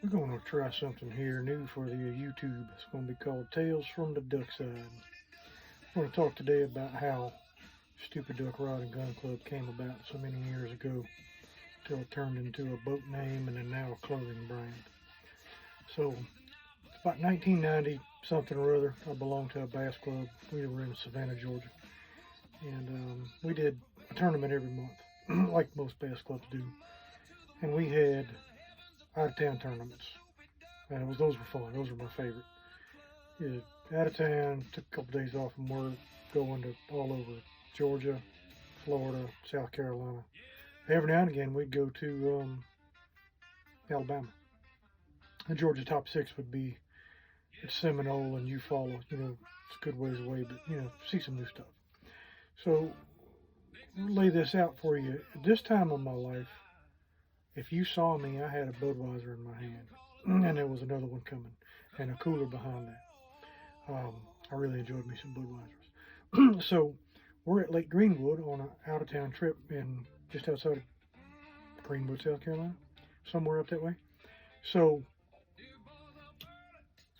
We're going to try something here new for the YouTube. It's going to be called Tales from the DuckSide. I want to talk today about how Stupid Duck Rod and Gun Club came about so many years ago until it turned into a boat name and then now a clothing brand. So, it's about 1990 something or other. I belonged to a bass club. We were in Savannah, Georgia. And we did a tournament every month, like most bass clubs do. And we had out-of-town tournaments. And those were fun. Those were my favorite. Yeah, out of town, took a couple days off from work, going to all over Georgia, Florida, South Carolina. Every now and again, we'd go to Alabama. The Georgia top six would be at Seminole and Eufaula. It's a good ways away, but see some new stuff. So, I'll lay this out for you. At this time of my life, if you saw me, I had a Budweiser in my hand, and there was another one coming, and a cooler behind that. I really enjoyed me some Budweisers. So, we're at Lake Greenwood on an out-of-town trip in just outside of Greenwood, South Carolina, somewhere up that way. So,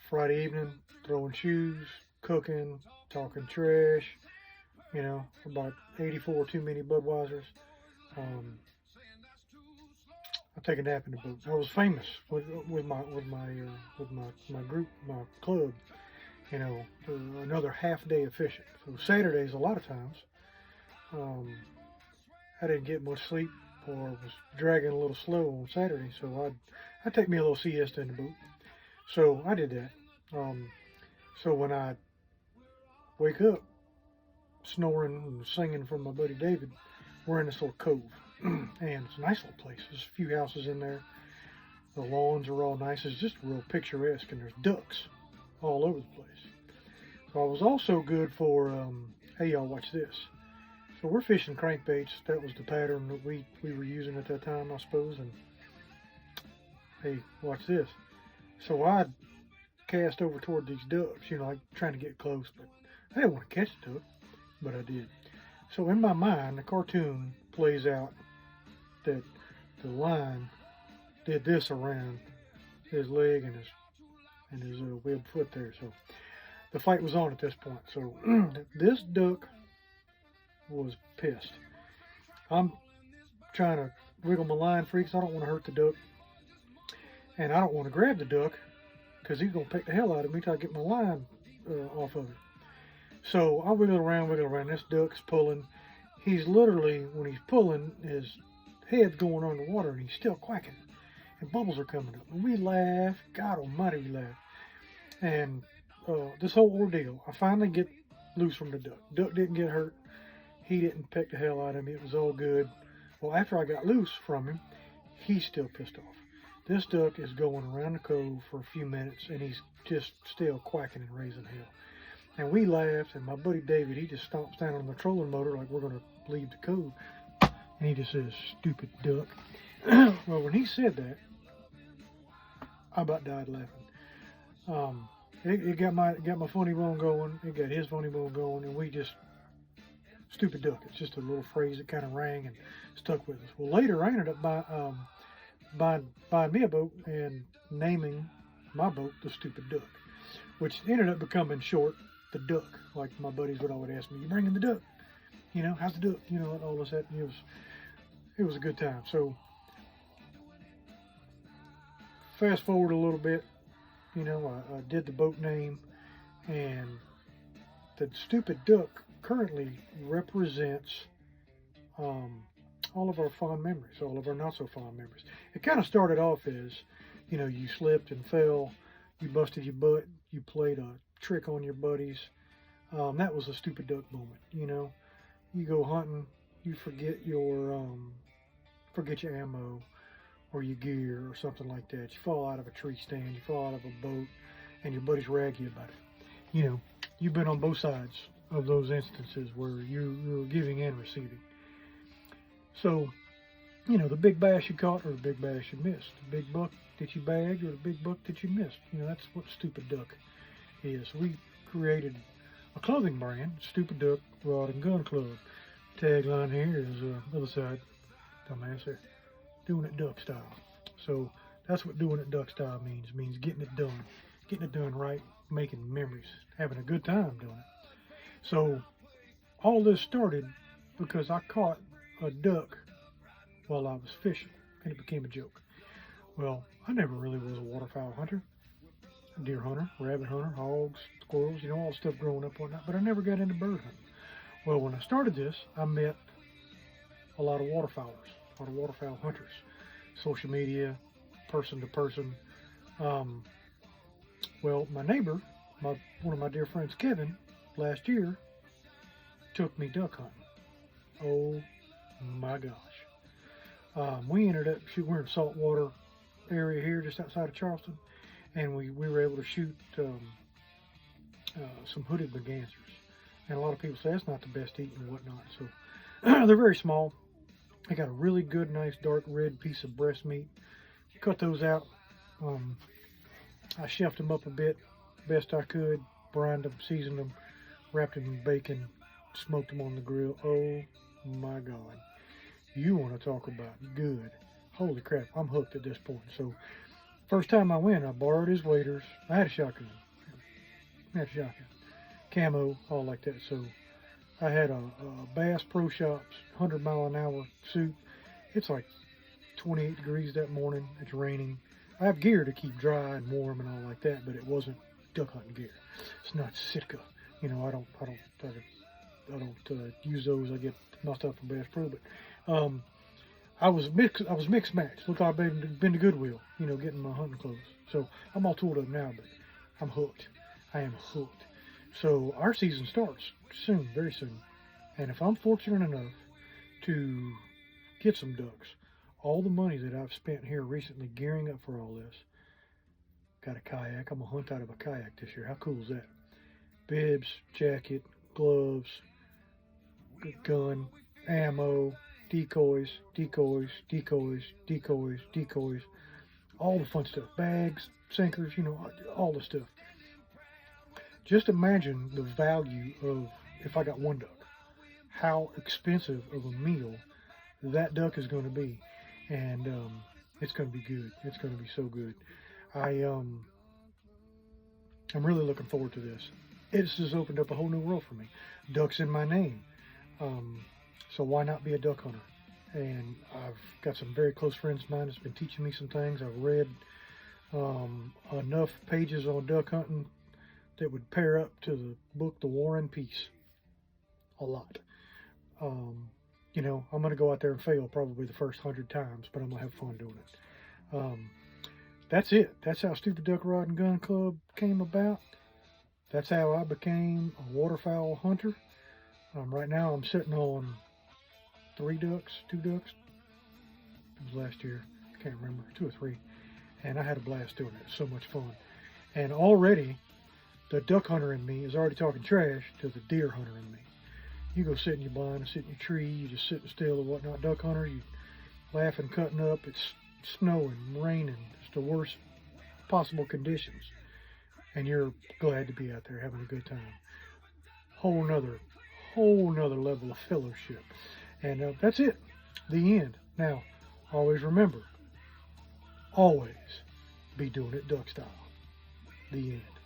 Friday evening, throwing shoes, cooking, talking trash, about 84 too many Budweisers. I take a nap in the boat. I was famous with my group, my club, for another half day of fishing. So Saturdays, a lot of times, I didn't get much sleep or was dragging a little slow on Saturday, so I'd take me a little siesta in the boat. So I did that. So when I wake up, snoring and singing from my buddy David, we're in this little cove, and it's a nice little place. There's a few houses in there. The lawns are all nice. It's just real picturesque, and there's ducks all over the place. So I was also good for, hey y'all, watch this. So we're fishing crankbaits. That was the pattern that we were using at that time, I suppose. And hey, watch this. So I cast over toward these ducks, like trying to get close, but I didn't want to catch the duck, but I did. So in my mind, the cartoon plays out that the line did this around his leg and his webbed foot there. So the fight was on at this point. So this duck was pissed. I'm trying to wiggle my line free because I don't want to hurt the duck, and I don't want to grab the duck because he's gonna pick the hell out of me till I get my line off of it. So I wiggle around. This duck's pulling. He's literally, when he's pulling, his head's going underwater and he's still quacking. And bubbles are coming up. And we laugh. God almighty, we laugh. And this whole ordeal, I finally get loose from the duck. Duck didn't get hurt. He didn't peck the hell out of me. It was all good. Well, after I got loose from him, he's still pissed off. This duck is going around the cove for a few minutes and he's just still quacking and raising hell. And we laughed, and my buddy David, he just stomps down on the trolling motor like we're going to leave the cove. And he just says, "Stupid duck." Well, when he said that, I about died laughing. It got my funny bone going. It got his funny bone going, and we just, stupid duck. It's just a little phrase that kind of rang and stuck with us. Well, later I ended up buying me a boat and naming my boat the Stupid Duck, which ended up becoming short, the duck. Like my buddies would always ask me, "You bringing the duck? How's the duck?" All this that. It was a good time. So fast forward a little bit, I did the boat name, and the Stupid Duck currently represents all of our fond memories, all of our not so fond memories. It kind of started off as, you slipped and fell, you busted your butt, you played a trick on your buddies. That was a Stupid Duck moment. You go hunting, you forget your ammo or your gear or something like that. You fall out of a tree stand, you fall out of a boat, and your buddies rag you about it. You've been on both sides of those instances where you're giving and receiving. So, the big bass you caught or the big bass you missed, the big buck that you bagged or the big buck that you missed. That's what Stupid Duck is. We created a clothing brand, Stupid Duck Rod and Gun Club. Tagline here is other side, dumbass there, doing it duck style. So That's what doing it duck style means. It means getting it done right, making memories, having a good time doing it. So all this started because I caught a duck while I was fishing, and it became a joke. Well, I never really was a waterfowl hunter, a deer hunter, rabbit hunter, hogs, squirrels, all the stuff growing up on that, but I never got into bird hunting. Well, when I started this, I met a lot of waterfowlers, a lot of waterfowl hunters, social media, person to person. Um, well, my neighbor, one of my dear friends, Kevin, last year took me duck hunting. Oh my gosh. We ended up we're in saltwater area here just outside of Charleston, and we were able to shoot some hooded mergansers. And a lot of people say that's not the best eating and whatnot. So they're very small. They got a really good, nice dark red piece of breast meat. Cut those out. I chefed them up a bit, best I could, brined them, seasoned them, wrapped them in bacon, smoked them on the grill. Oh my God. You want to talk about good. Holy crap, I'm hooked at this point. So, first time I went, I borrowed his waders. I had a shotgun. Camo, all like that. So, I had a Bass Pro Shops 100-mile-an-hour suit. It's like 28 degrees that morning. It's raining. I have gear to keep dry and warm and all like that, but it wasn't duck hunting gear. It's not Sitka. I don't use those. I get my stuff from Bass Pro, but I was mixed match. Look, I've been to Goodwill, getting my hunting clothes. So I'm all tooled up now, but I'm hooked. I am hooked. So our season starts soon, very soon. And if I'm fortunate enough to get some ducks, all the money that I've spent here recently gearing up for all this, got a kayak. I'm gonna hunt out of a kayak this year. How cool is that? Bibs, jacket, gloves, gun, ammo, decoys, all the fun stuff, bags, sinkers, all the stuff. Just imagine the value of, if I got one duck, how expensive of a meal that duck is going to be, and it's going to be good. It's going to be so good. I'm really looking forward to this. It's just opened up a whole new world for me. Duck's in my name. So why not be a duck hunter? And I've got some very close friends of mine that's been teaching me some things. I've read enough pages on duck hunting that would pair up to the book The War and Peace. A lot. I'm going to go out there and fail probably the first 100 times, but I'm going to have fun doing it. That's it. That's how Stupid Duck Rod and Gun Club came about. That's how I became a waterfowl hunter. Right now I'm sitting on 2 ducks. It was last year. I can't remember, 2 or 3. And I had a blast doing it. So much fun. And already the duck hunter in me is already talking trash to the deer hunter in me. You go sit in your blind and sit in your tree, you just sitting still or whatnot. Duck hunter, you laughing, cutting up, it's snowing, raining, it's the worst possible conditions. And you're glad to be out there having a good time. Whole nother level of fellowship. And that's it. The end. Now, always remember, always be doing it duck style. The end.